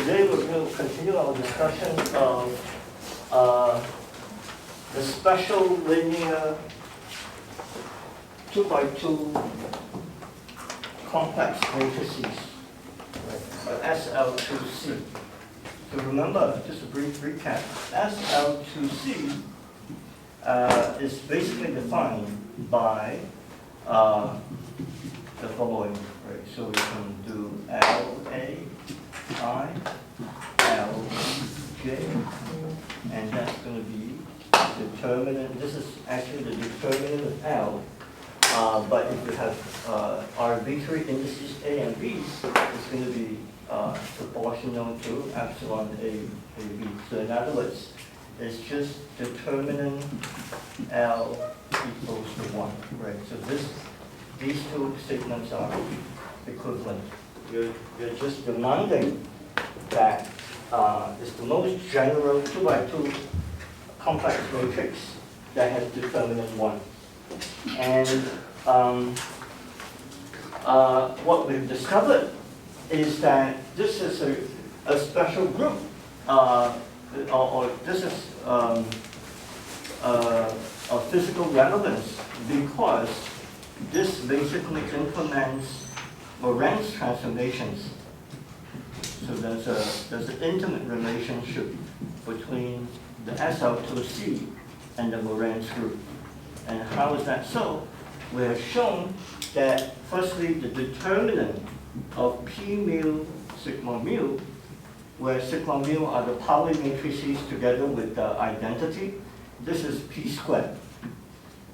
today we're going to continue our discussion of the special linear 2x2 complex matrices, right? SL2C. So remember, just a brief recap, SL2C is basically defined by the following, right? So we can do LA, I, LJ, and that's going to be determinant. This is actually the determinant of L, but if you have arbitrary indices A and B, it's going to be proportional to epsilon A, B. So in other words, it's just determinant L equals to 1, right? So these two statements are equivalent. You're just demanding that it's the most general 2x2 complex matrix that has determinant 1. And what we've discovered is that this is a special group, or this is of physical relevance because this basically implements Lorentz transformations. So there's an intimate relationship between the SL2C and the Lorentz group. And how is that so? We have shown that firstly the determinant of P mu sigma mu, where sigma mu are the Pauli matrices together with the identity, this is P squared.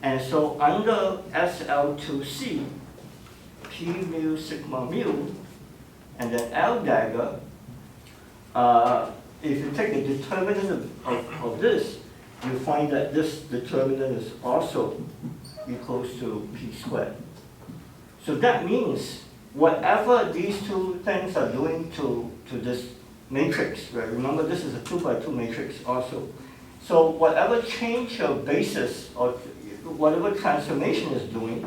And so under SL2C, P mu sigma mu, and then L dagger, if you take the determinant of this, you find that this determinant is also equals to P squared. So that means whatever these two things are doing to this matrix, right? Remember, this is a 2x2 matrix also. So whatever change of basis or whatever transformation is doing,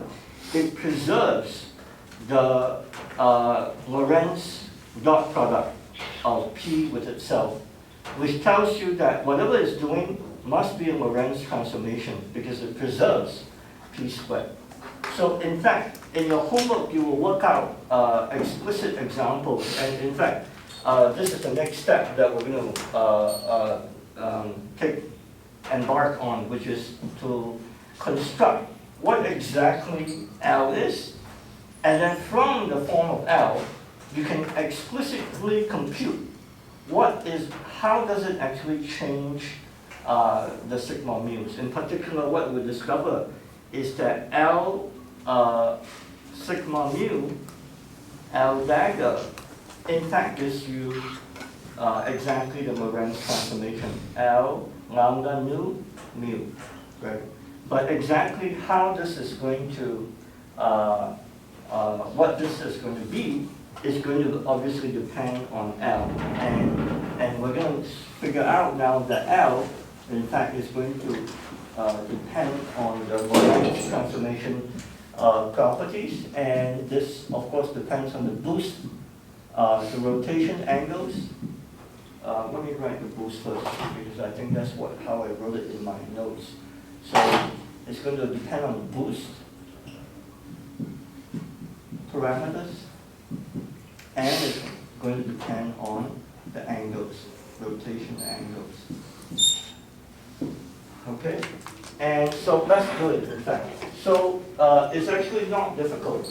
it preserves the Lorentz dot product of P with itself, which tells you that whatever it's doing must be a Lorentz transformation because it preserves P squared. So in fact, in your homework, you will work out explicit examples. And in fact, this is the next step that we're going to embark on, which is to construct what exactly L is. And then from the form of L, you can explicitly compute how does it actually change the sigma mu's. In particular, what we discover is that L sigma mu, L dagger, in fact gives you exactly the Lorentz transformation, L lambda nu mu, right? But exactly how this is going to, what this is going to be, is going to obviously depend on L. And we're going to figure out now that L, in fact, is going to depend on the Lorentz transformation properties. And this, of course, depends on the boost, the rotation angles. Let me write the boost first, because I think that's how I wrote it in my notes. So it's going to depend on the boost parameters, and it's going to depend on the angles, rotation angles. Okay? And so let's do it, in fact. So it's actually not difficult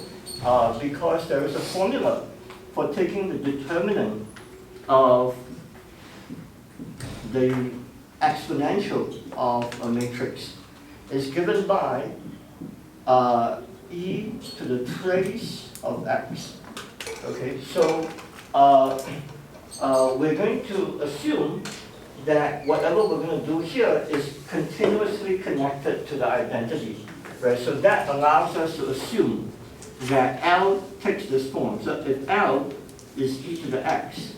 because there is a formula for taking the determinant of the exponential of a matrix. It's given by e to the trace of x. Okay, so we're going to assume that whatever we're going to do here is continuously connected to the identity, right? So that allows us to assume that L takes this form. So if L is e to the x,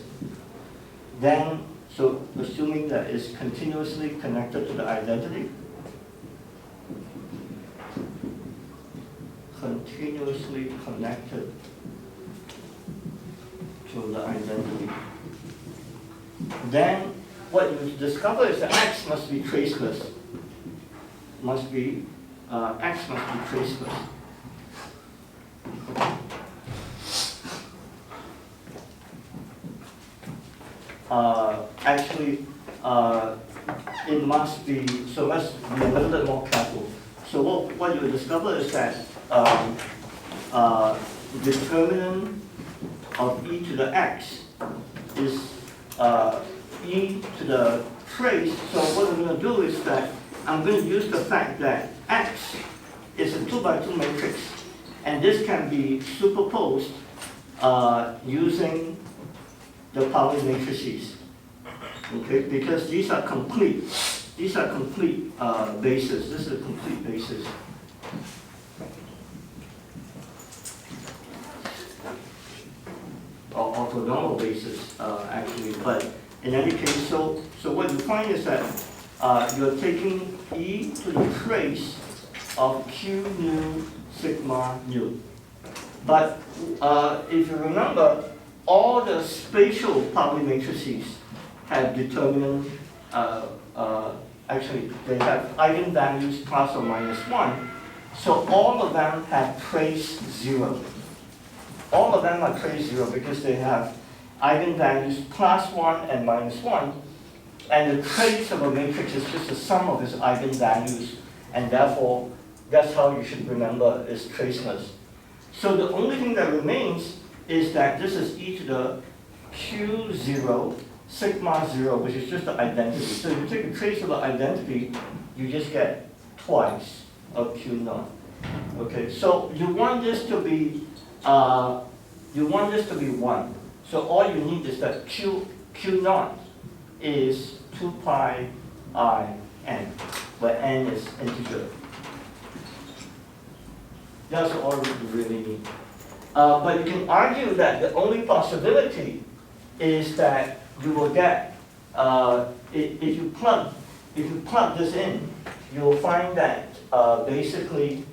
then, so assuming that it's continuously connected to the identity, continuously connected to the identity. then what you discover is that X must be traceless. X must be traceless. Actually, it must be, so let's be a little bit more careful. So what you will discover is that determinant of e to the x is e to the trace. So what I'm going to do is that I'm going to use the fact that X is a 2x2 matrix, and this can be superposed using the Pauli matrices. Okay, because these are complete. These are complete bases. This is a complete basis. Or orthogonal basis, actually. But in any case, so what you find is that you're taking e to the trace of q nu sigma nu. But if you remember, all the spatial Pauli matrices have determinant, actually they have eigenvalues plus or minus 1. So all of them have trace 0. All of them are trace 0 because they have eigenvalues plus 1 and minus 1. And the trace of a matrix is just the sum of its eigenvalues. And therefore, that's how you should remember is traceless. So the only thing that remains is that this is e to the q0 sigma 0, which is just the identity. So if you take a trace of the identity, you just get twice of q0. Okay, so you want this to be 1. So all you need is that q0 is 2 pi I n, where n is integer. That's all you really need. But you can argue that the only possibility is that you will get, if you plug this in, you will find that basically,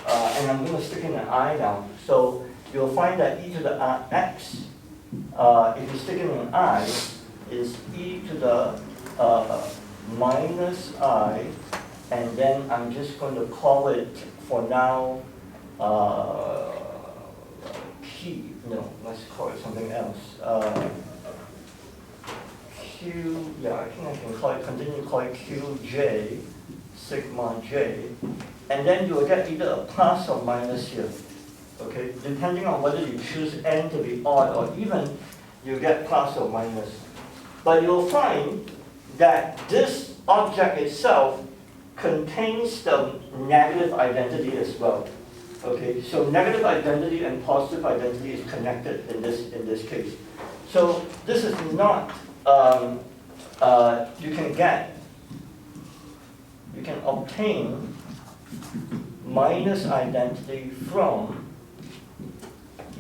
and I'm going to stick in an I now, so you'll find that e to the x, if you stick in an I, is e to the minus I, and then I'm just going to call it for now, let's call it something else. I think I can continue to call it qj, sigma j, and then you will get either a plus or minus here. Okay, depending on whether you choose n to be odd or even, you get plus or minus. But you'll find that this object itself contains the negative identity as well. Okay, so negative identity and positive identity is connected in this case. So this is not, you can obtain minus identity from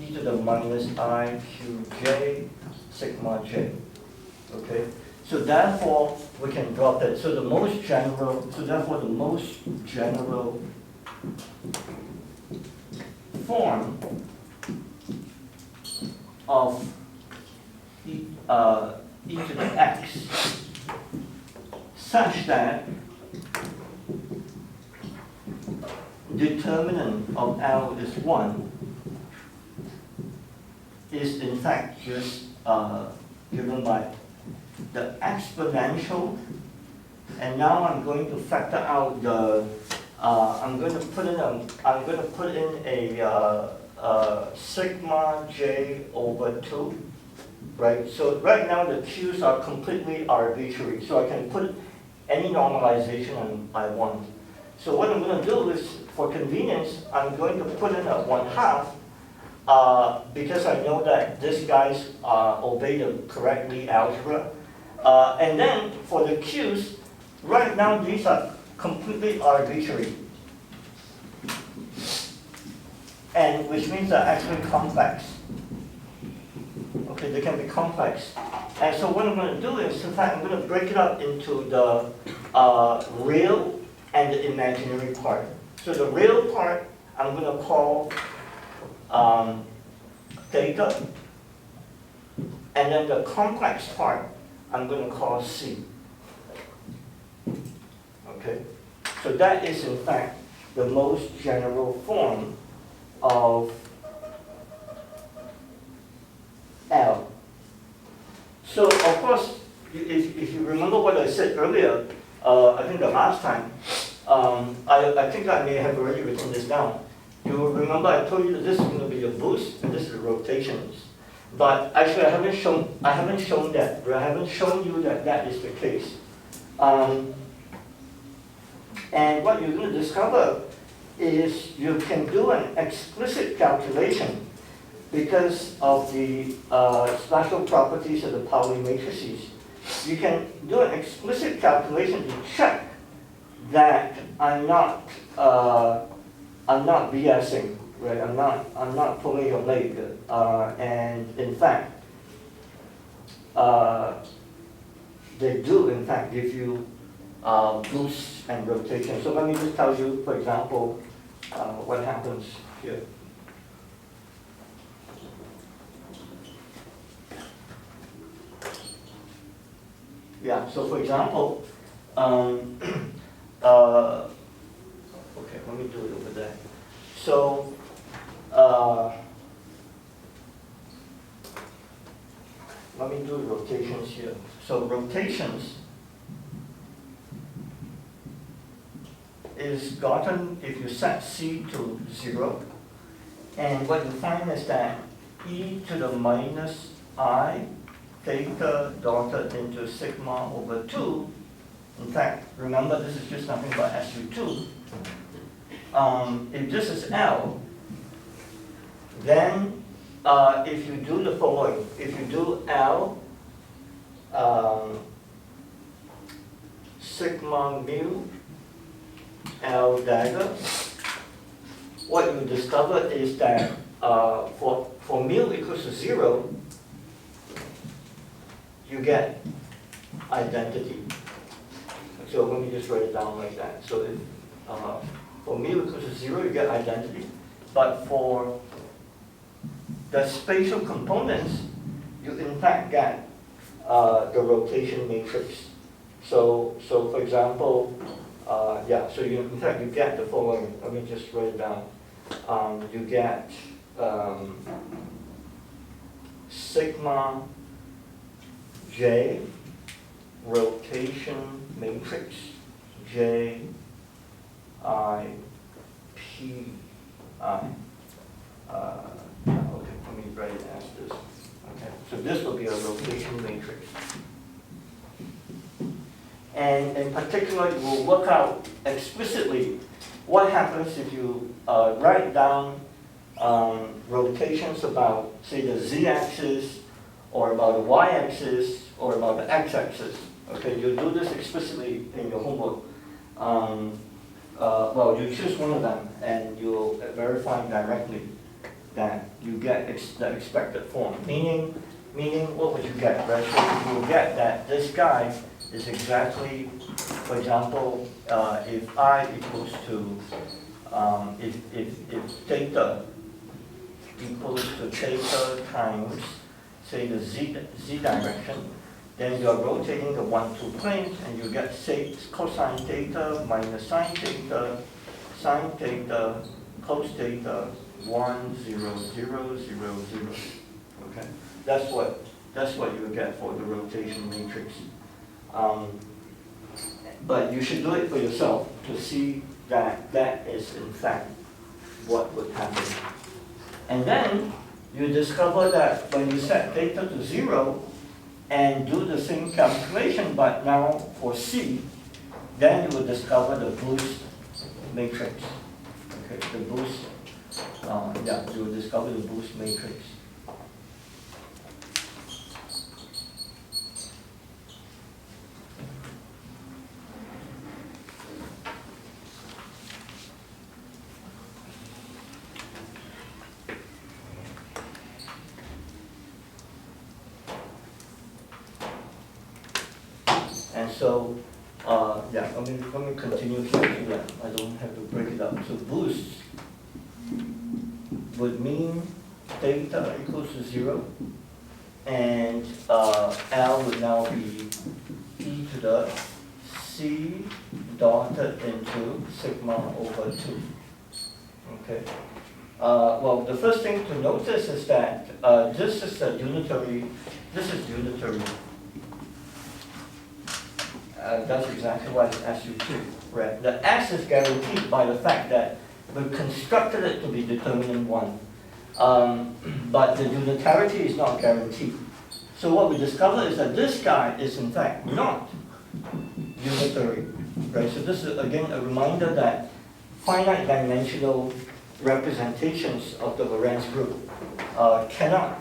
e to the minus I qj sigma j. Okay, so therefore we can drop that. So therefore the most general form of e to the x such that determinant of L is 1 is in fact just given by the exponential, and now I'm going to factor out the I'm going to put in a sigma j over 2, right? So right now the q's are completely arbitrary, so I can put any normalization I want. So what I'm going to do is, for convenience, I'm going to put in a 1/2 because I know that these guys obey the correct Lie algebra. And then for the q's, right now these are completely arbitrary, and which means they're actually complex. Okay, they can be complex. And so what I'm going to do is, in fact, I'm going to break it up into the real and the imaginary part. So the real part I'm going to call theta, and then the complex part I'm going to call C. Okay? So that is in fact the most general form of L. So of course, if you remember what I said earlier, I think the last time, I think I may have already written this down. You will remember I told you that this is going to be a boost and this is the rotations. But actually I haven't shown that. I haven't shown you that that is the case. And what you're going to discover is you can do an explicit calculation because of the special properties of the Pauli matrices. You can do an explicit calculation to check that I'm not BSing, right? I'm not pulling your leg. And in fact, they do in fact give you boosts and rotation. So let me just tell you, for example, what happens here. Yeah, so for example, okay, let me do it over there. So, let me do rotations here. So rotations is gotten if you set C to 0. And what you find is that e to the minus I theta dotted into sigma over 2. In fact, remember this is just nothing but SU2. If this is L, then if you do the following, if you do L sigma mu L dagger, what you discover is that for mu equals to 0, you get identity. So let me just write it down like that. So if for mu equals to 0, you get identity. But for the spatial components, you in fact get the rotation matrix. So for example, yeah, so you in fact you get the following. Let me just write it down. You get sigma J rotation matrix J I P I. Okay, let me write it as this. Okay, so this will be a rotation matrix. And in particular, you will work out explicitly what happens if you write down rotations about, say, the z-axis, or about the y-axis, or about the x-axis. Okay, you do this explicitly in your homework. Well, you choose one of them, and you'll verify directly that you get the expected form. Meaning, what would you get, right? So you will get that this guy is exactly, for example, if I equals to, if theta equals to theta times, say, the z direction, then you're rotating the 1-2 planes, and you get, say, cosine theta minus sine theta, cos theta, 1, 0, 0, 0, 0. Okay, that's what you get for the rotation matrix. But you should do it for yourself to see that that is in fact what would happen. And then you discover that when you set theta to 0 and do the same calculation, but now for C, then you will discover the boost matrix. Okay, the boost, yeah, you will discover the boost matrix. And so, yeah, let me continue here so that I don't have to break it up. So boosts would mean theta equals to 0, and L would now be e to the c dotted into sigma over 2. Okay. Well, the first thing to notice is that this is a unitary. This is unitary. That's exactly why it's SU2. Right. The S is guaranteed by the fact that we constructed it to be determinant 1. But the unitarity is not guaranteed. So what we discover is that this guy is in fact not unitary. Right? So this is again a reminder that finite dimensional representations of the Lorentz group cannot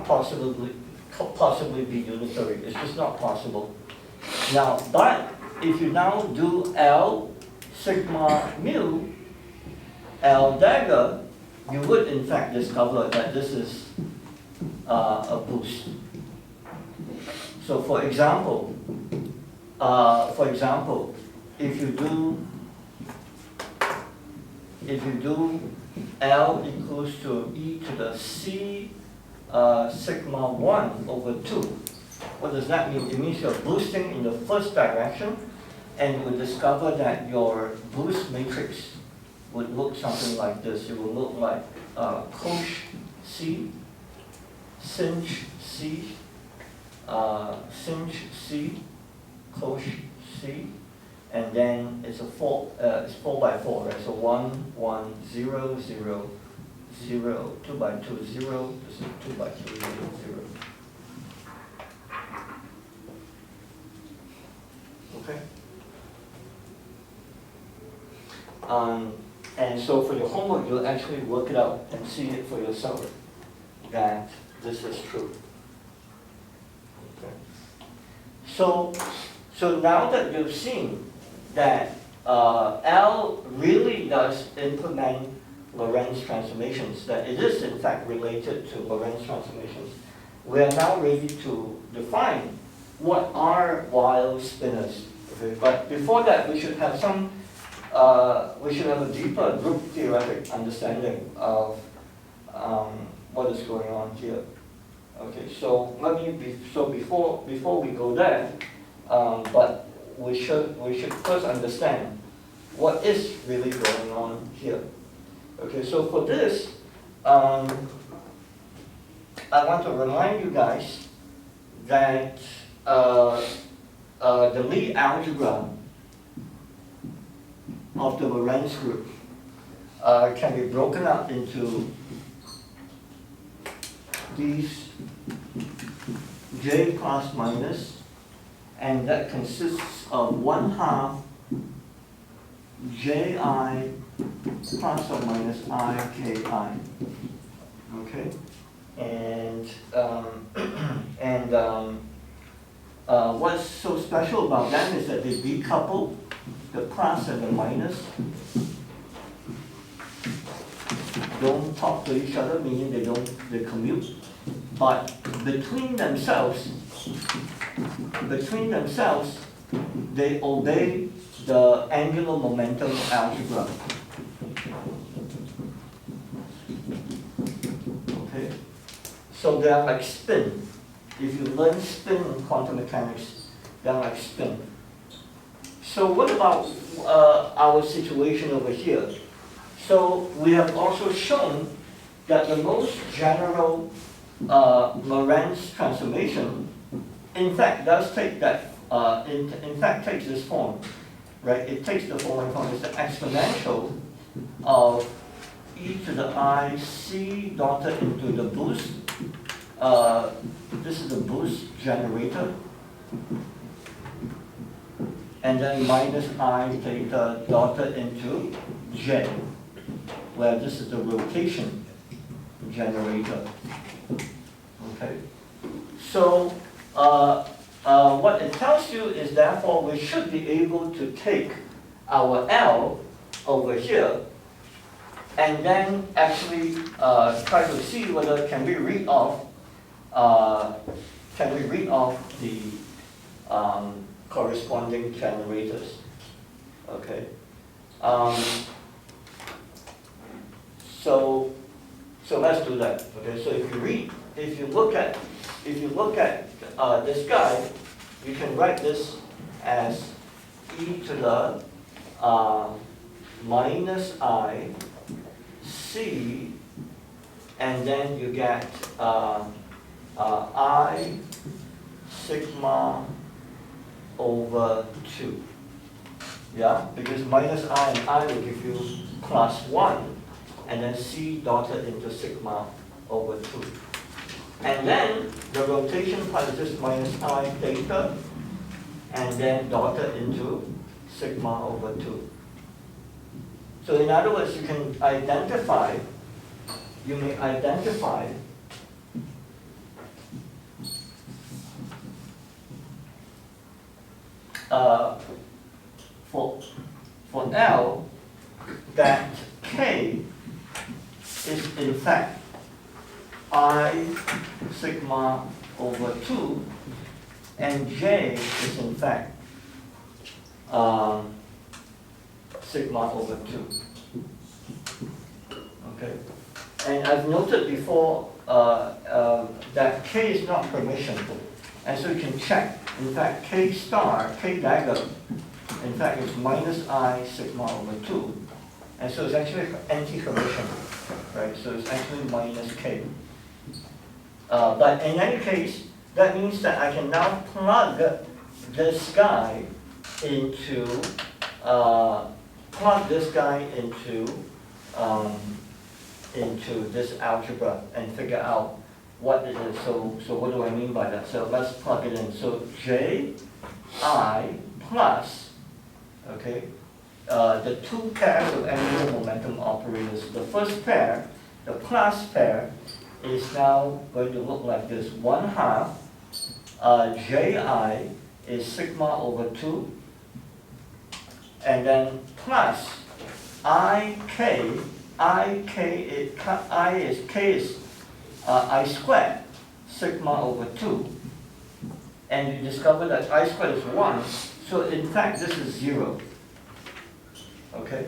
possibly be unitary. It's just not possible. Now, but if you now do L sigma mu, L dagger, you would in fact discover that this is a boost. So for example, if you do L equals to e to the c sigma 1 over 2, what does that mean? It means you're boosting in the first direction, and you will discover that your boost matrix would look something like this. It will look like cosh C, sinh C, sinh C, cosh C, and then it's a it's 4 by 4, right? So 1, 1, 0, 0, 0, 2 by 2, 0, this is 2 by 2, 0, 0. Okay? And so for your homework, you'll actually work it out and see it for yourself that this is true. Okay. So now that you've seen that L really does implement Lorentz transformations, that it is in fact related to Lorentz transformations, we are now ready to define what are Weyl spinors. Okay? But before that, we should have a deeper group theoretic understanding of what is going on here. Okay, so before we go there, but we should first understand what is really going on here. Okay, so for this, I want to remind you guys that the Lie algebra of the Lorentz group can be broken up into these J plus minus, and that consists of 1/2 Ji plus or minus Iki. Okay, and what's so special about them is that they decouple. The plus and the minus don't talk to each other, meaning they commute. But between themselves, they obey the angular momentum algebra. Okay? So they are like spin. If you learn spin in quantum mechanics, they are like spin. So what about our situation over here? So we have also shown that the most general Lorentz transformation, in fact, does take that. In fact, takes this form, right? It takes the following form: it's the exponential of e to the I c dotted into the boost. This is the boost generator. And then minus I theta dotted into J, where this is the rotation generator. Okay. So what it tells you is therefore we should be able to take our L over here and then actually try to see whether can we read off the corresponding generators. Okay. So let's do that. Okay. So if you look at if you look at this guy, you can write this as e to the minus I c, and then you get I sigma over 2. Yeah, because minus I and I will give you plus 1, and then c dotted into sigma over 2. And then the rotation part is just minus I theta, and then dotted into sigma over 2. So in other words, you can identify, you may identify for L that K is in fact I sigma over 2, and J is in fact sigma over 2. Okay, and I've noted before that K is not permission, and so you can check. In fact, K star, K dagger, in fact, is minus I sigma over 2, and so it's actually anti-Hermitian, right? So it's actually minus K. But in any case, that means that I can now plug this guy into this algebra and figure out what it is. So what do I mean by that? So let's plug it in. So Ji plus, okay, the two pairs of angular momentum operators. The first pair, the plus pair, is now going to look like this. 1/2 Ji is sigma over 2, and then plus K is I squared sigma over 2, and you discover that I squared is 1, so in fact this is 0. Okay?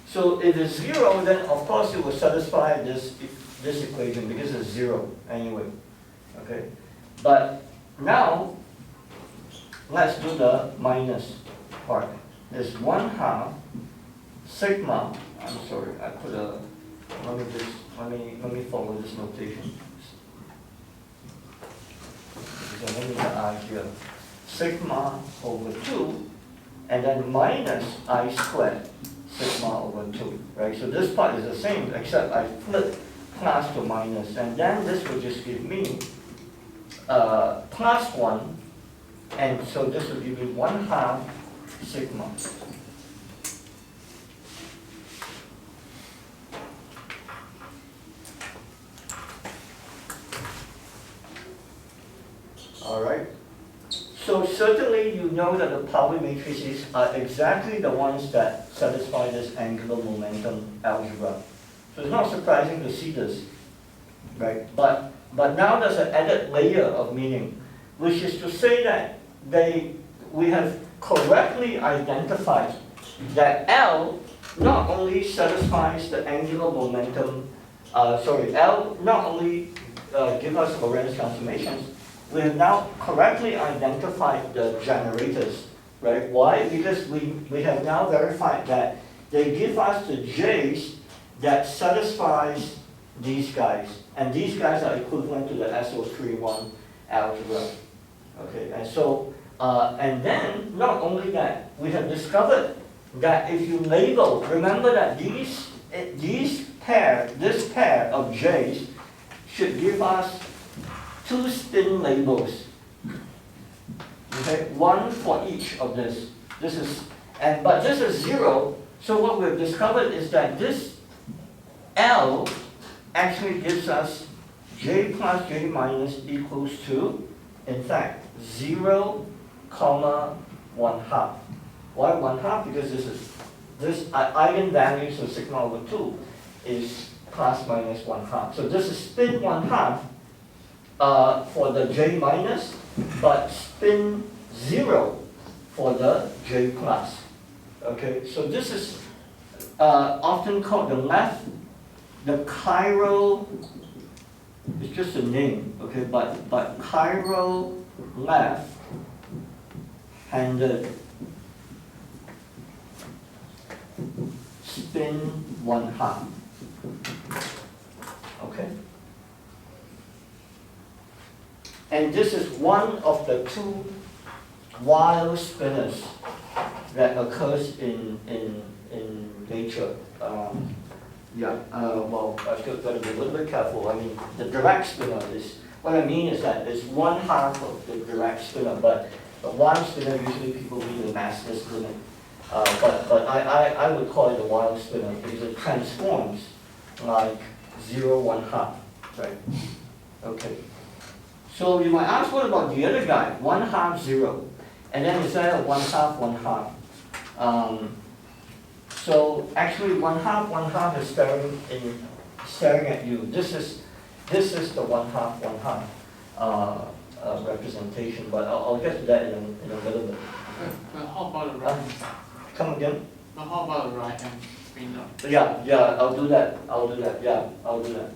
So if it's 0, then of course it will satisfy this equation because it's 0 anyway. Okay? But now let's do the minus part. It's 1/2 sigma. I'm sorry, I put a. Let me follow this notation. So let me put I here. Sigma over 2, and then minus I squared sigma over 2. Right. So this part is the same, except I flip plus to minus, and then this will just give me plus 1. And so this will give me 1/2 sigma. All right. So certainly you know that the Pauli matrices are exactly the ones that satisfy this angular momentum algebra. So it's not surprising to see this, right? But now there's an added layer of meaning, which is to say that we have correctly identified that L not only satisfies the angular momentum, L not only gives us Lorentz transformations, we have now correctly identified the generators, right? Why? Because we have now verified that they give us the J's that satisfies these guys, and these guys are equivalent to the SO31 algebra. Okay, and so, and then, not only that, we have discovered that if you label, remember that this pair of J's should give us 2 spin labels. Okay, 1 for each of this. But this is 0, so what we've discovered is that this L actually gives us J plus J minus equals to, in fact, 0, 1/2. Why 1/2? Because this eigenvalue, so sigma over 2, is plus minus 1/2. So this is spin 1/2 for the J minus, but spin 0 for the J plus. Okay, so this is often called the chiral It's just a name, okay, but chiral left-handed spin 1/2. Okay? And this is one of the two Weyl spinors that occurs in nature. Well, I've got to be a little bit careful. I mean, the direct spinor is, what I mean is that it's 1/2 of the direct spinor, but the Weyl spinor, usually people mean the massless spinor. But I would call it a Weyl spinor because it transforms like 0, 1/2, right? Okay. So you might ask, what about the other guy? 1/2, 0. And then instead of 1/2, 1/2. So actually 1/2, 1/2 is staring at you. This is the 1/2, 1/2 representation, but I'll get to that in a little bit. But how about the right? Come again? But how about the right hand spinor? Yeah, I'll do that. Yeah, I'll do that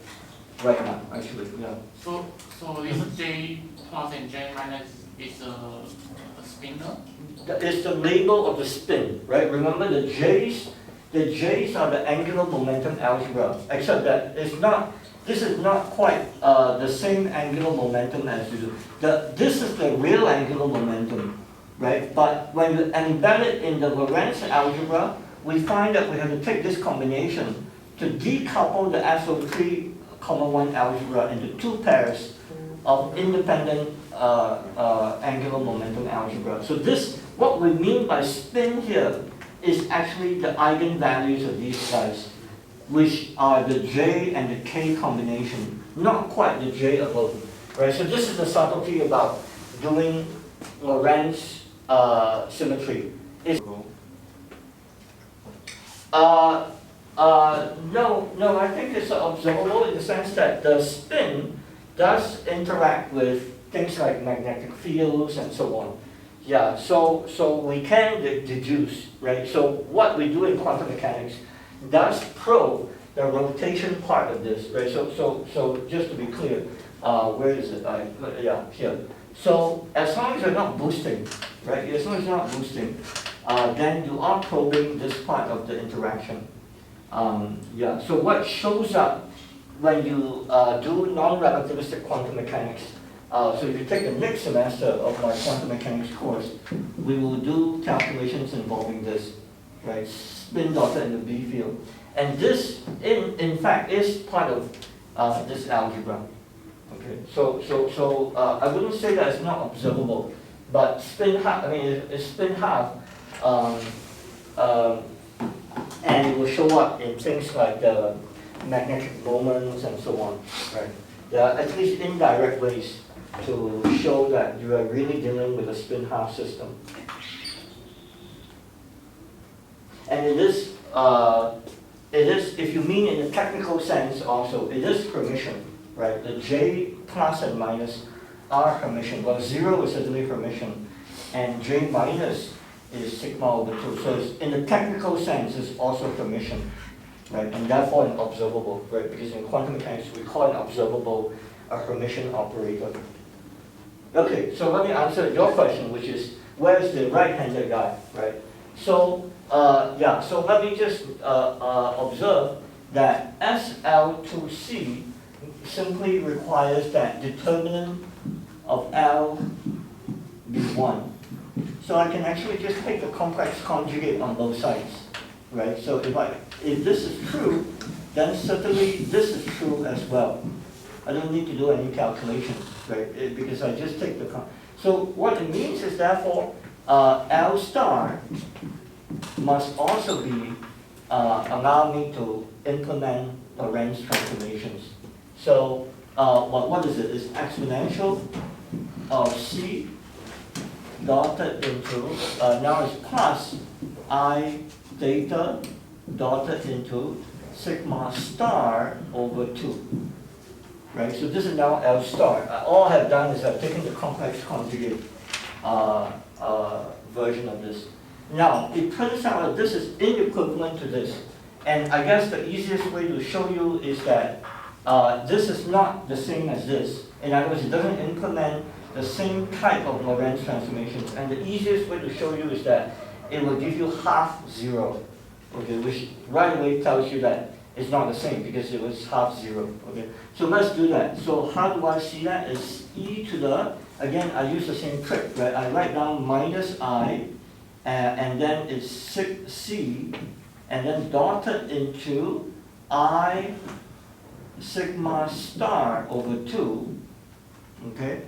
right now, actually, yeah. So this J plus and J minus is a spinor? It's the label of the spin, right? Remember the J's are the angular momentum algebra, except that this is not quite the same angular momentum as you do. This is the real angular momentum, right? But when you embed it in the Lorentz algebra, we find that we have to take this combination to decouple the SO3, 1 algebra into two pairs of independent angular momentum algebra. So what we mean by spin here is actually the eigenvalues of these guys, which are the J and the K combination, not quite the J above, right? So this is the subtlety about doing Lorentz symmetry. No, I think it's observable in the sense that the spin does interact with things like magnetic fields and so on. Yeah, so we can deduce, right? So what we do in quantum mechanics does probe the rotation part of this, right? So just to be clear, where is it? Yeah, here. So as long as you're not boosting, right? As long as you're not boosting, then you are probing this part of the interaction. Yeah. So what shows up when you do non-relativistic quantum mechanics? So if you take the next semester of my quantum mechanics course, we will do calculations involving this, right? Spin dotted in the B field. And this, in fact, is part of this algebra. Okay, so I wouldn't say that it's not observable, but spin half, it's spin half, and it will show up in things like the magnetic moments and so on, right? There are at least indirect ways to show that you are really dealing with a spin half system. And it is, if you mean in a technical sense also, it is Hermitian, right? The J plus and minus are Hermitian. Well, 0 is certainly Hermitian, and J minus is sigma over 2. So it's, in the technical sense, it's also Hermitian, right? And therefore an observable, right? Because in quantum mechanics, we call an observable a Hermitian operator. Okay, so let me answer your question, which is, where's the right-handed guy, right? So, so let me just observe that SL2C simply requires that determinant of L be 1. So I can actually just take the complex conjugate on both sides, right? So if this is true, then certainly this is true as well. I don't need to do any calculations, right? Because I just take the so what it means is therefore L star must also be allow me to implement Lorentz transformations. So what is it? It's exponential of C dotted into, now it's plus I theta dotted into sigma star over 2. Right, so this is now L star. All I have done is I've taken the complex conjugate version of this. Now, it turns out that this is inequivalent to this. And I guess the easiest way to show you is that this is not the same as this. In other words, it doesn't implement the same type of Lorentz transformations. And the easiest way to show you is that it will give you half zero, okay, which right away tells you that it's not the same because it was half zero, okay. So let's do that. So how do I see that? It's e to the, again, I use the same trick, right? I write down minus I, and then it's c, and then dotted into I sigma star over 2, okay?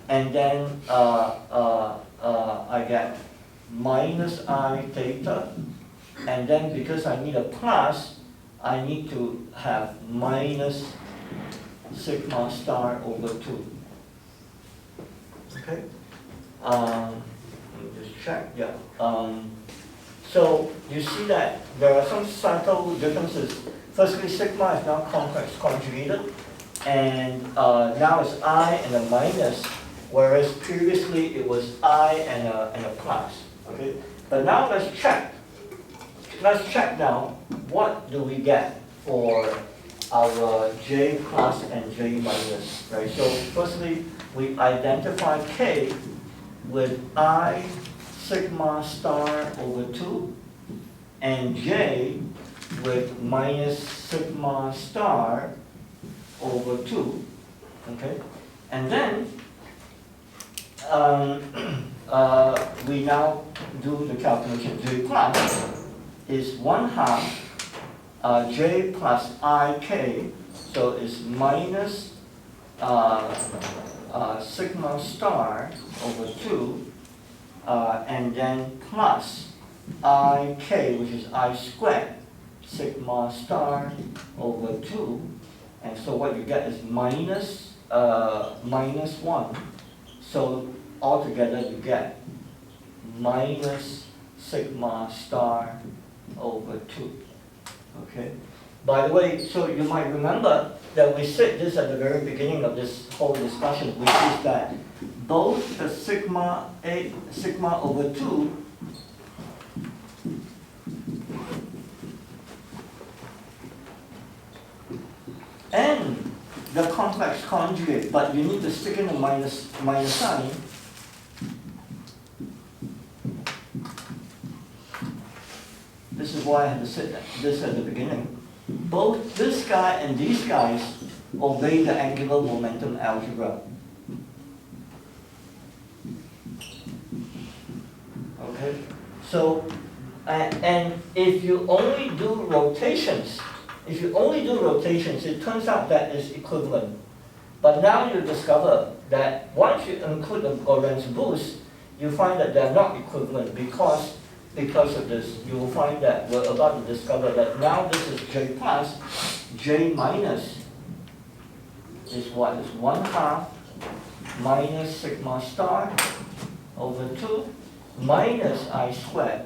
And then I get minus I theta, and then because I need a plus, I need to have minus sigma star over 2. Okay? Let me just check, yeah. So you see that there are some subtle differences. Firstly, sigma is now complex conjugated, and now it's I and a minus, whereas previously it was I and a plus. Okay? But now let's check. Let's check now, what do we get for our J plus and J minus, right? So firstly, we identify K with I sigma star over 2 and J with minus sigma star over 2, okay? And then we now do the calculation. J plus is 1/2 J plus IK, so it's minus sigma star over 2, and then plus IK, which is I squared sigma star over 2, and so what you get is minus 1. So altogether you get minus sigma star over 2. Okay? By the way, so you might remember that we said this at the very beginning of this whole discussion, which is that both the sigma over 2 and the complex conjugate, but you need to stick in the minus sign. This is why I had to say this at the beginning. Both this guy and these guys obey the angular momentum algebra. Okay? So, and if you only do rotations, it turns out that it's equivalent. But now you discover that once you include the Lorentz boost, you find that they're not equivalent because of this. You will find that we're about to discover that now this is J plus, J minus is what? Is 1/2 minus sigma star over 2 minus I squared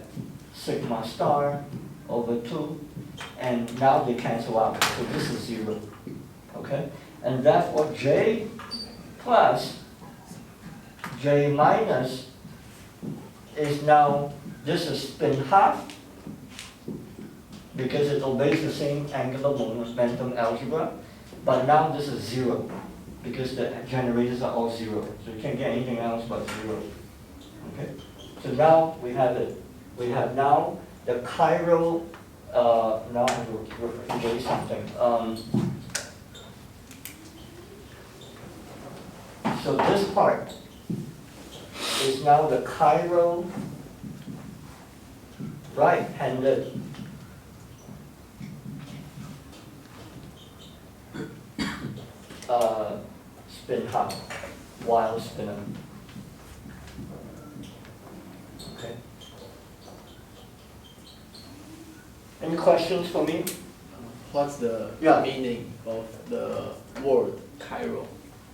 sigma star over 2, and now they cancel out, so this is 0. Okay? And therefore J plus J minus is now, this is spin half because it obeys the same angular momentum algebra, but now this is 0 because the generators are all 0. So you can't get anything else but 0. Okay? So now we have it. We have now the chiral, now I have to erase something. So this part is now the chiral right-handed spin half, Weyl spinor. Okay. Any questions for me? What's the Yeah. meaning of the word chiral?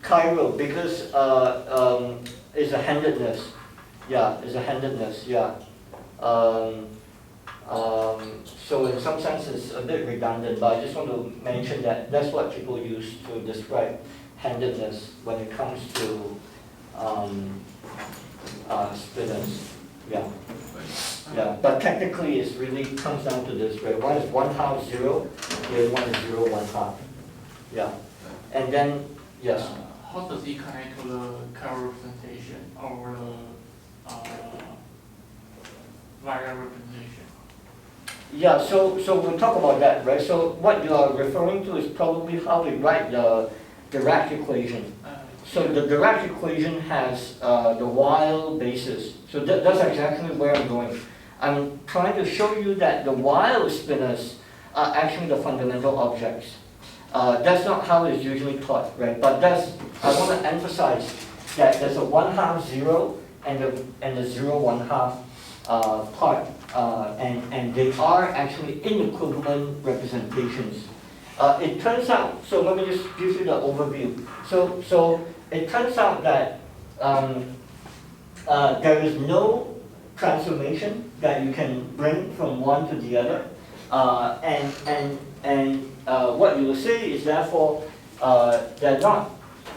Chiral, because it's a handedness. Yeah, it's a handedness, yeah. So in some sense it's a bit redundant, but I just want to mention that that's what people use to describe handedness when it comes to spinners. Yeah. Yeah, but technically it really comes down to this, right? One is 1/2 0, the other one is 0 1/2. Yeah. And then, yes. How does it connect to the Carroll representation or the Weyl representation? Yeah, so we'll talk about that, right? So what you are referring to is probably how we write the Dirac equation. So the Dirac equation has the Weyl basis. So that's exactly where I'm going. I'm trying to show you that the Weyl spinors are actually the fundamental objects. That's not how it's usually taught, right? But I want to emphasize that there's a 1/2 0 and the 0 1/2 part, and they are actually inequivalent representations. It turns out, so let me just give you the overview. So it turns out that there is no transformation that you can bring from one to the other, and what you will say is therefore they're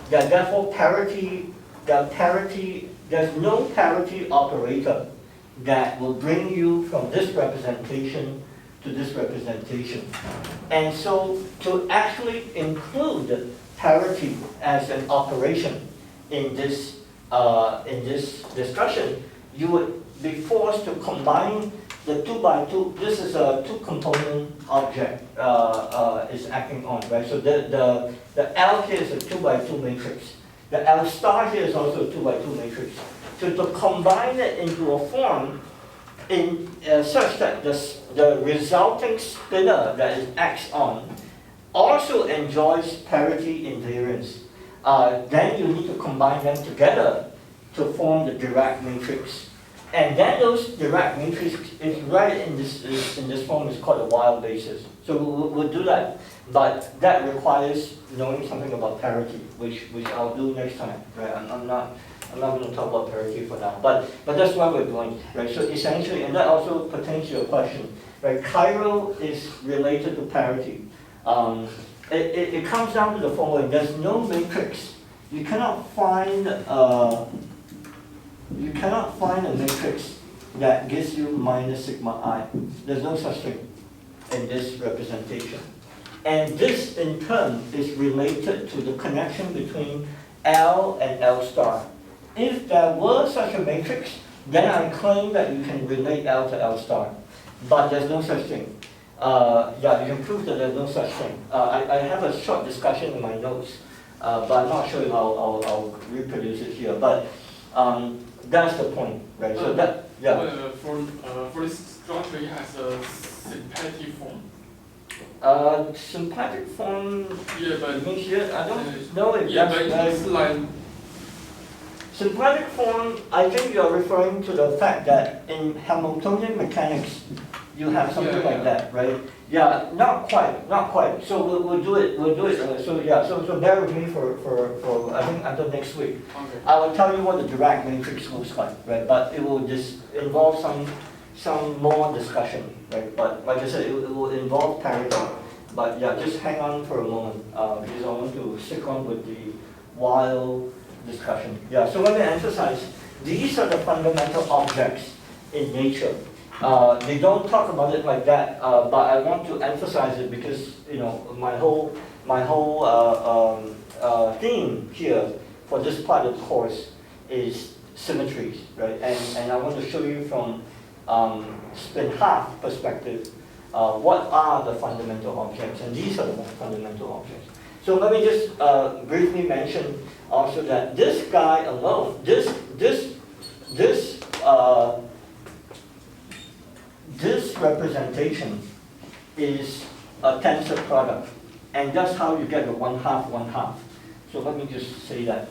therefore parity. There's no parity operator that will bring you from this representation to this representation. And so to actually include parity as an operation in this discussion, you would be forced to combine the 2 by 2. This is a 2-component object is acting on, right? So the L here is a 2 by 2 matrix. The L star here is also a 2 by 2 matrix. So to combine it into a form such that the resulting spinor that is X on also enjoys parity invariance, then you need to combine them together to form the Dirac matrix. And then those Dirac matrix is right in this form is called a Weyl basis. So we'll do that, but that requires knowing something about parity, which I'll do next time. Right? I'm not going to talk about parity for now, but that's where we're going. Right? So essentially, and that also pertains to your question. Right? Chiral is related to parity. It comes down to the following: there's no matrix. You cannot find a matrix that gives you minus sigma I. There's no such thing in this representation. And this, in turn, is related to the connection between L and L star. If there were such a matrix, then I claim that you can relate L to L star. But there's no such thing. Yeah, you can prove that there's no such thing. I have a short discussion in my notes, but I'm not sure if I'll reproduce it here. But that's the point, right? So that, yeah. For this structure, it has a sympathetic form. Sympathetic form. Yeah, but means here, I don't know if yeah, that's but it's like sympathetic form. I think you are referring to the fact that in Hamiltonian mechanics, you have something like that, right? Yeah, not quite. So we'll do it. So yeah, so bear with me for I think until next week. okay. I will tell you what the Dirac matrix looks like, right? But it will just involve some more discussion, right? But like I said, it will involve parity. But yeah, just hang on for a moment because I want to stick on with the Weyl discussion. Yeah. So let me emphasize: these are the fundamental objects in nature. They don't talk about it like that, but I want to emphasize it because my whole theme here for this part of the course is symmetries, right? And I want to show you from spin half perspective what are the fundamental objects, and these are the fundamental objects. So let me just briefly mention also that this guy alone, this representation is a tensor product, and that's how you get the 1/2, 1/2. So let me just say that.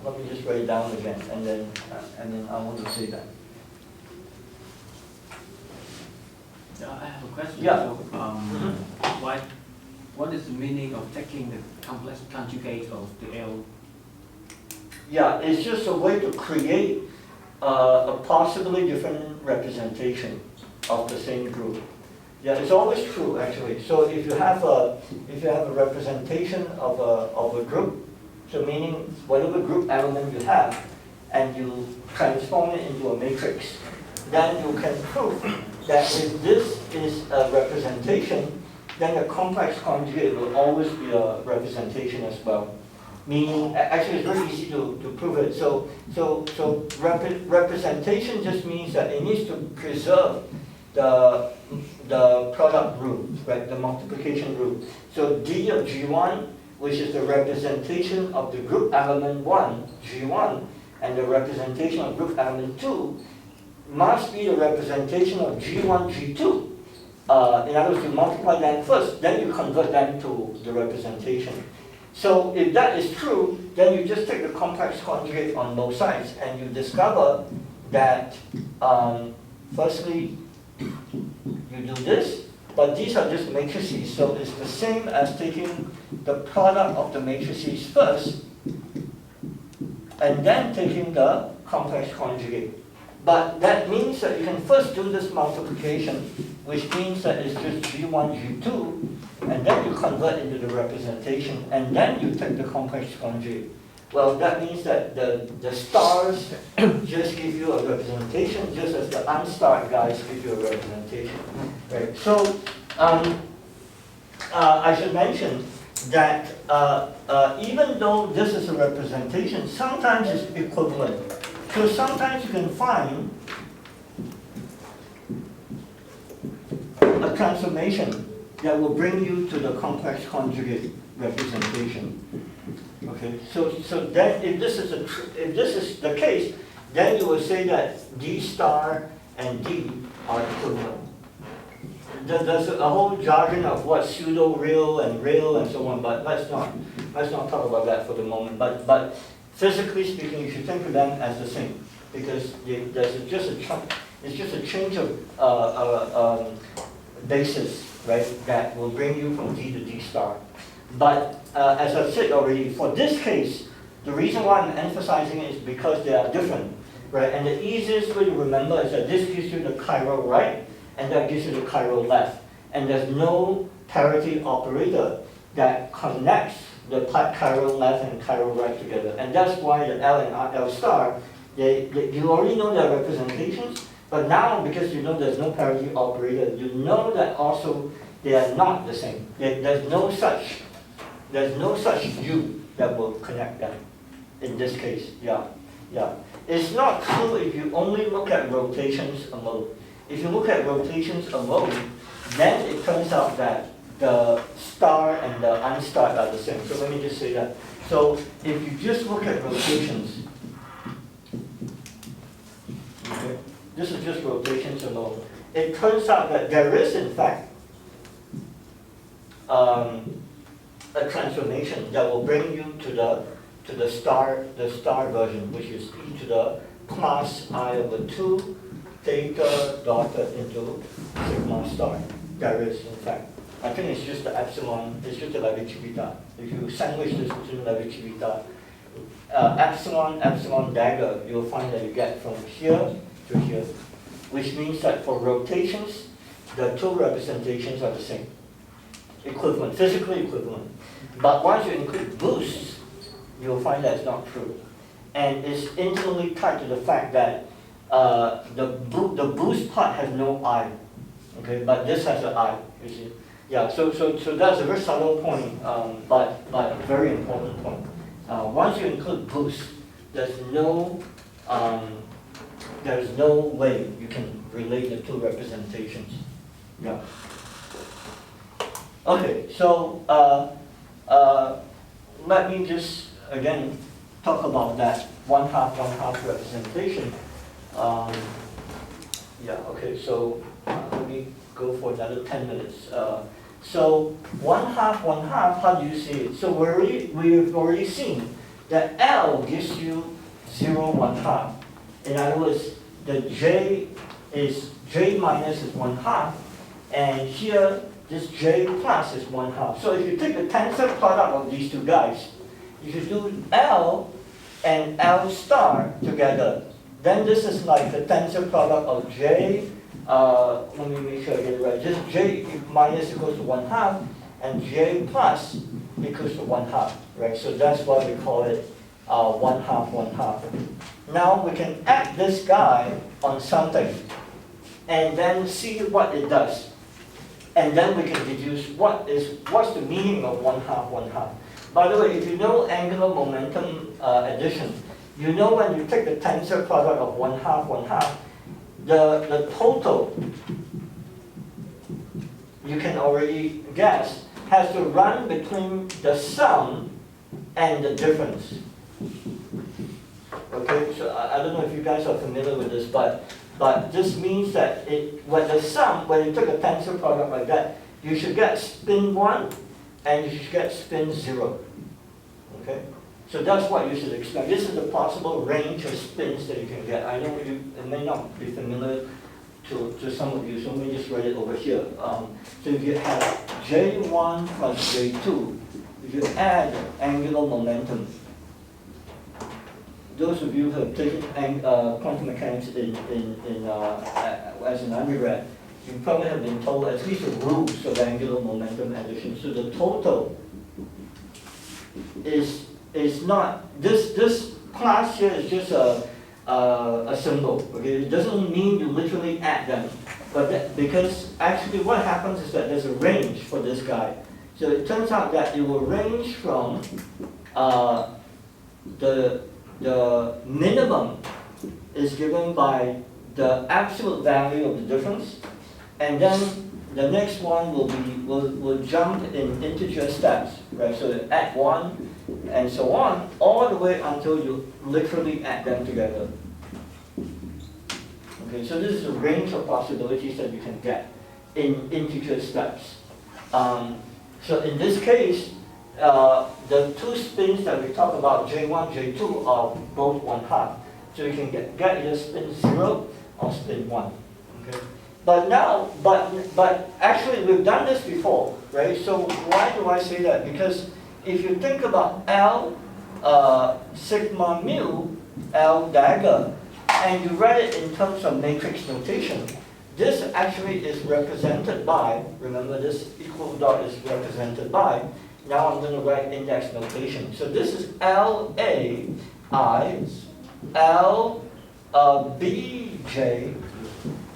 Let me just write it down again, and then I want to say that. I have a question. Yeah. So, what is the meaning of taking the complex conjugate of the L? Yeah, it's just a way to create a possibly different representation of the same group. Yeah, it's always true actually. So if you have a representation of a group, so meaning whatever group element you have, and you transform it into a matrix, then you can prove that if this is a representation then the complex conjugate will always be a representation as well. Meaning, actually it's very easy to prove it. So representation just means that it needs to preserve the product rule, right, the multiplication rule. So D of G1, which is the representation of the group element 1, G1, and the representation of group element 2, must be the representation of G1, G2. In other words, you multiply them first, then you convert them to the representation. So if that is true, then you just take the complex conjugate on both sides, and you discover that, firstly, you do this, but these are just matrices, so it's the same as taking the product of the matrices first, and then taking the complex conjugate. But that means that you can first do this multiplication, which means that it's just G1, G2, and then you convert into the representation, and then you take the complex conjugate. Well, that means that the stars just give you a representation, just as the unstarred guys give you a representation. Right? So, I should mention that even though this is a representation, sometimes it's equivalent. So sometimes you can find a transformation that will bring you to the complex conjugate representation. Okay, so then if this is the case, then you will say that D star and D are equivalent. There's a whole jargon of what pseudo-real and real and so on, but let's not talk about that for the moment. But physically speaking, you should think of them as the same, because there's just a change of basis, right, that will bring you from D to D star. But as I've said already, for this case, the reason why I'm emphasizing it is because they are different, right? And the easiest way to remember is that this gives you the chiral right, and that gives you the chiral left. And there's no parity operator that connects the chiral left and chiral right together. And that's why the L and L star, you already know their representations, but now because you know there's no parity operator, you know that also they are not the same. There's no such U that will connect them in this case. Yeah. It's not true if you only look at rotations alone. If you look at rotations alone, then it turns out that the star and the unstarred are the same. So let me just say that. So if you just look at rotations, okay, this is just rotations alone. It turns out that there is in fact a transformation that will bring you to the star version, which is e to the plus I over 2 theta dotted into sigma star. There is in fact. I think it's just the epsilon, it's just the Levi-Civita. If you sandwich this between Levi-Civita, epsilon dagger, you'll find that you get from here to here, which means that for rotations, the two representations are the same. Equivalent, physically equivalent. But once you include boosts, you'll find that's not true. And it's intimately tied to the fact that the boost part has no I, okay, but this has an I, you see. Yeah, so that's a very subtle point, but a very important point. Once you include boost, there's no way you can relate the two representations. Yeah. Okay, so let me just again talk about that one-half representation. Yeah, okay, so let me go for another 10 minutes. So one-half, how do you see it? So we've already seen that L gives you 0, 1/2. In other words, the J minus is 1/2, and here this J plus is 1/2. So if you take the tensor product of these two guys, if you do L and L star together, then this is like the tensor product of J, let me make sure I get it right. This J minus equals to 1/2, and J plus equals to 1/2, right? So that's why we call it 1/2. Now we can add this guy on something, and then see what it does. And then we can deduce what's the meaning of 1/2, 1/2. By the way, if you know angular momentum addition, you know when you take the tensor product of 1/2, 1/2, the total, you can already guess, has to run between the sum and the difference. Okay, so I don't know if you guys are familiar with this, but this means that when you take a tensor product like that, you should get spin 1 and you should get spin 0. Okay? So that's what you should expect. This is the possible range of spins that you can get. I know it may not be familiar to some of you, so let me just write it over here. So if you have J1 plus J2, if you add angular momentum, those of you who have taken quantum mechanics as an undergrad, you probably have been told at least the rules of angular momentum addition. So the total is not, this class here is just a symbol. Okay? It doesn't mean you literally add them, but because actually what happens is that there's a range for this guy. So it turns out that it will range from the minimum is given by the absolute value of the difference, and then the next one will jump in integer steps, right? So add 1 and so on, all the way until you literally add them together. Okay, so this is a range of possibilities that you can get in integer steps. So in this case, the two spins that we talk about, J1, J2, are both 1/2. So you can get either spin 0 or spin 1. Okay? But actually we've done this before, right? So why do I say that? Because if you think about L sigma mu, L dagger, and you write it in terms of matrix notation, this actually is represented by, remember this equal dot is represented by, now I'm going to write index notation. So this is LA I, L BJ,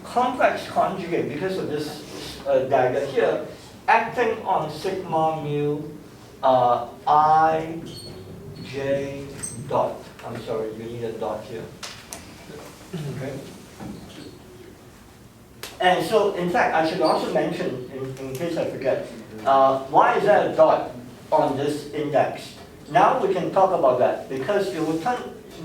complex conjugate, because of this dagger here, acting on sigma mu I J dot. I'm sorry, you need a dot here. Okay. And so, in fact, I should also mention, in case I forget, why is there a dot on this index? Now we can talk about that, because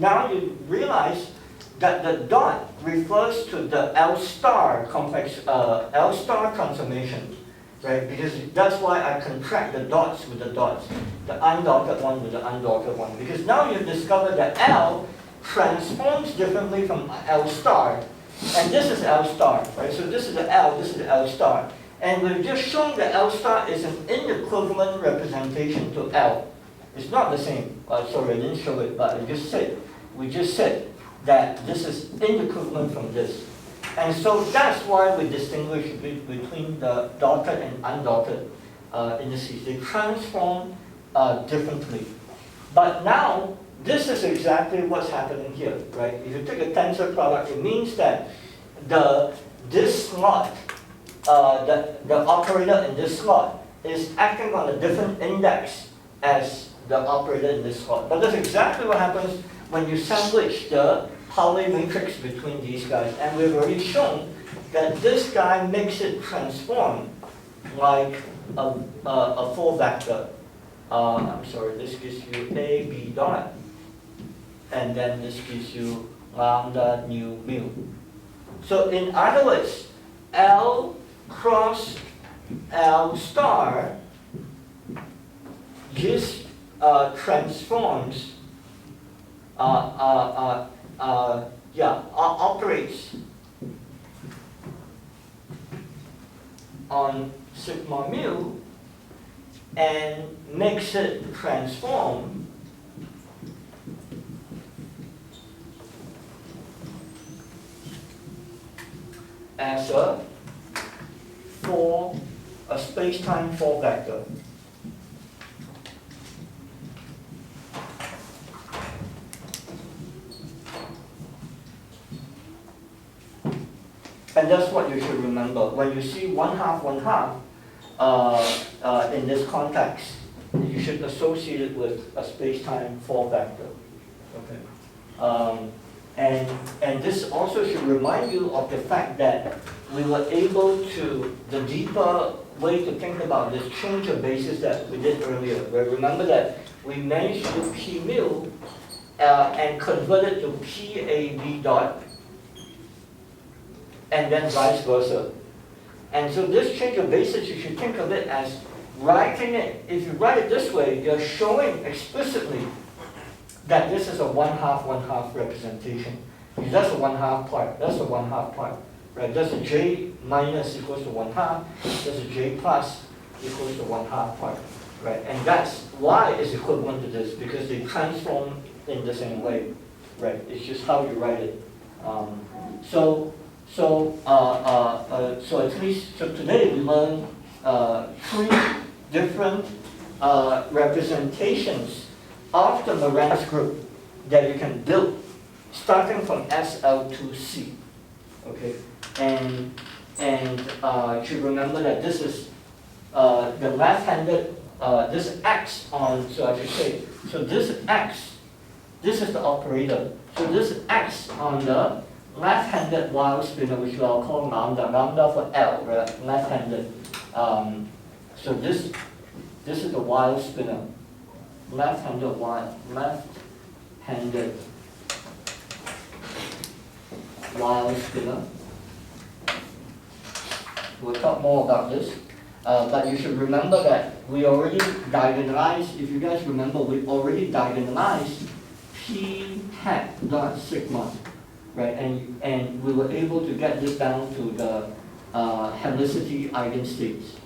now you realize that the dot refers to the L star complex, L star transformation, right? Because that's why I contract the dots with the dots, the undotted one with the undotted one. Because now you've discovered that L transforms differently from L star. And this is L star, right? So this is the L, this is the L star. And we've just shown that L star is an inequivalent representation to L. It's not the same. Sorry, I didn't show it, but we just said that this is inequivalent from this. And so that's why we distinguish between the dotted and undotted indices. They transform differently. But now, this is exactly what's happening here, right? If you take a tensor product, it means that this slot, the operator in this slot is acting on a different index as the operator in this slot. But that's exactly what happens when you sandwich the Pauli matrix between these guys. And we've already shown that this guy makes it transform like a full vector. I'm sorry, this gives you A, B dot. And then this gives you lambda nu mu. So in other words, L cross L star gives transforms operates on sigma mu and makes it transform as a space-time 4 vector. And that's what you should remember. When you see 1/2, 1/2, in this context, you should associate it with a space-time 4-vector. Okay. And this also should remind you of the fact that we were able to, the deeper way to think about this change of basis that we did earlier. Where remember that we managed to do P mu and convert it to PAB dot, and then vice versa. And so this change of basis, you should think of it as writing it, if you write it this way, you're showing explicitly that this is a 1/2, 1/2 representation. Because that's a 1/2 part, that's a 1/2 part, right? There's a J minus equals to 1/2, there's a J plus equals to 1/2 part, right? And that's why it's equivalent to this, because they transform in the same way, right? It's just how you write it. So at least, so today we learned 3 different representations of the Lorentz group that you can build, starting from SL to C. Okay, and you should remember that this is the left-handed, this X on, so I should say, so this X, this is the operator. So this X on the left-handed Weyl spinor, which I'll call lambda, lambda for L, right? Left-handed. So this is the Weyl spinor, left-handed Weyl spinor. We'll talk more about this, but you should remember that we already diagonalized. If you guys remember, we already diagonalized P hat dot sigma. Right, and we were able to get this down to the helicity eigenstates.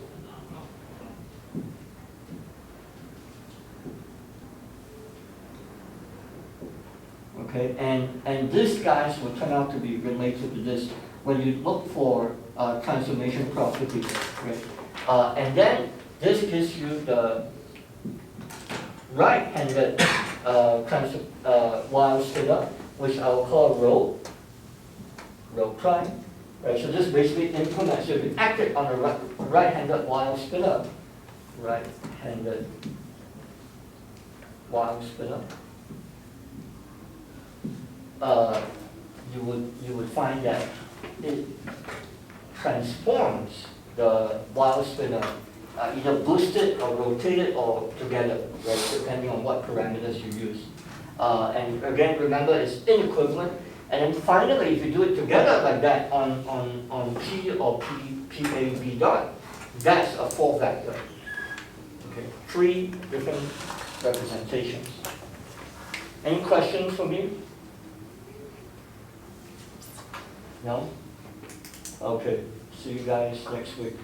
Okay, and these guys will turn out to be related to this when you look for transformation properties, right? And then this gives you the right-handed Weyl spinor, which I'll call rho prime, right? So this basically implements, so if you act it on a right-handed Weyl spinor, right-handed Weyl spinor, you would find that it transforms the Weyl spinor, either boosted or rotated or together, right? Depending on what parameters you use. And again, remember it's inequivalent. And then finally, if you do it together like that on P or PAB dot, that's a 4-vector. Okay, 3 different representations. Any questions for me? No? Okay, see you guys next week.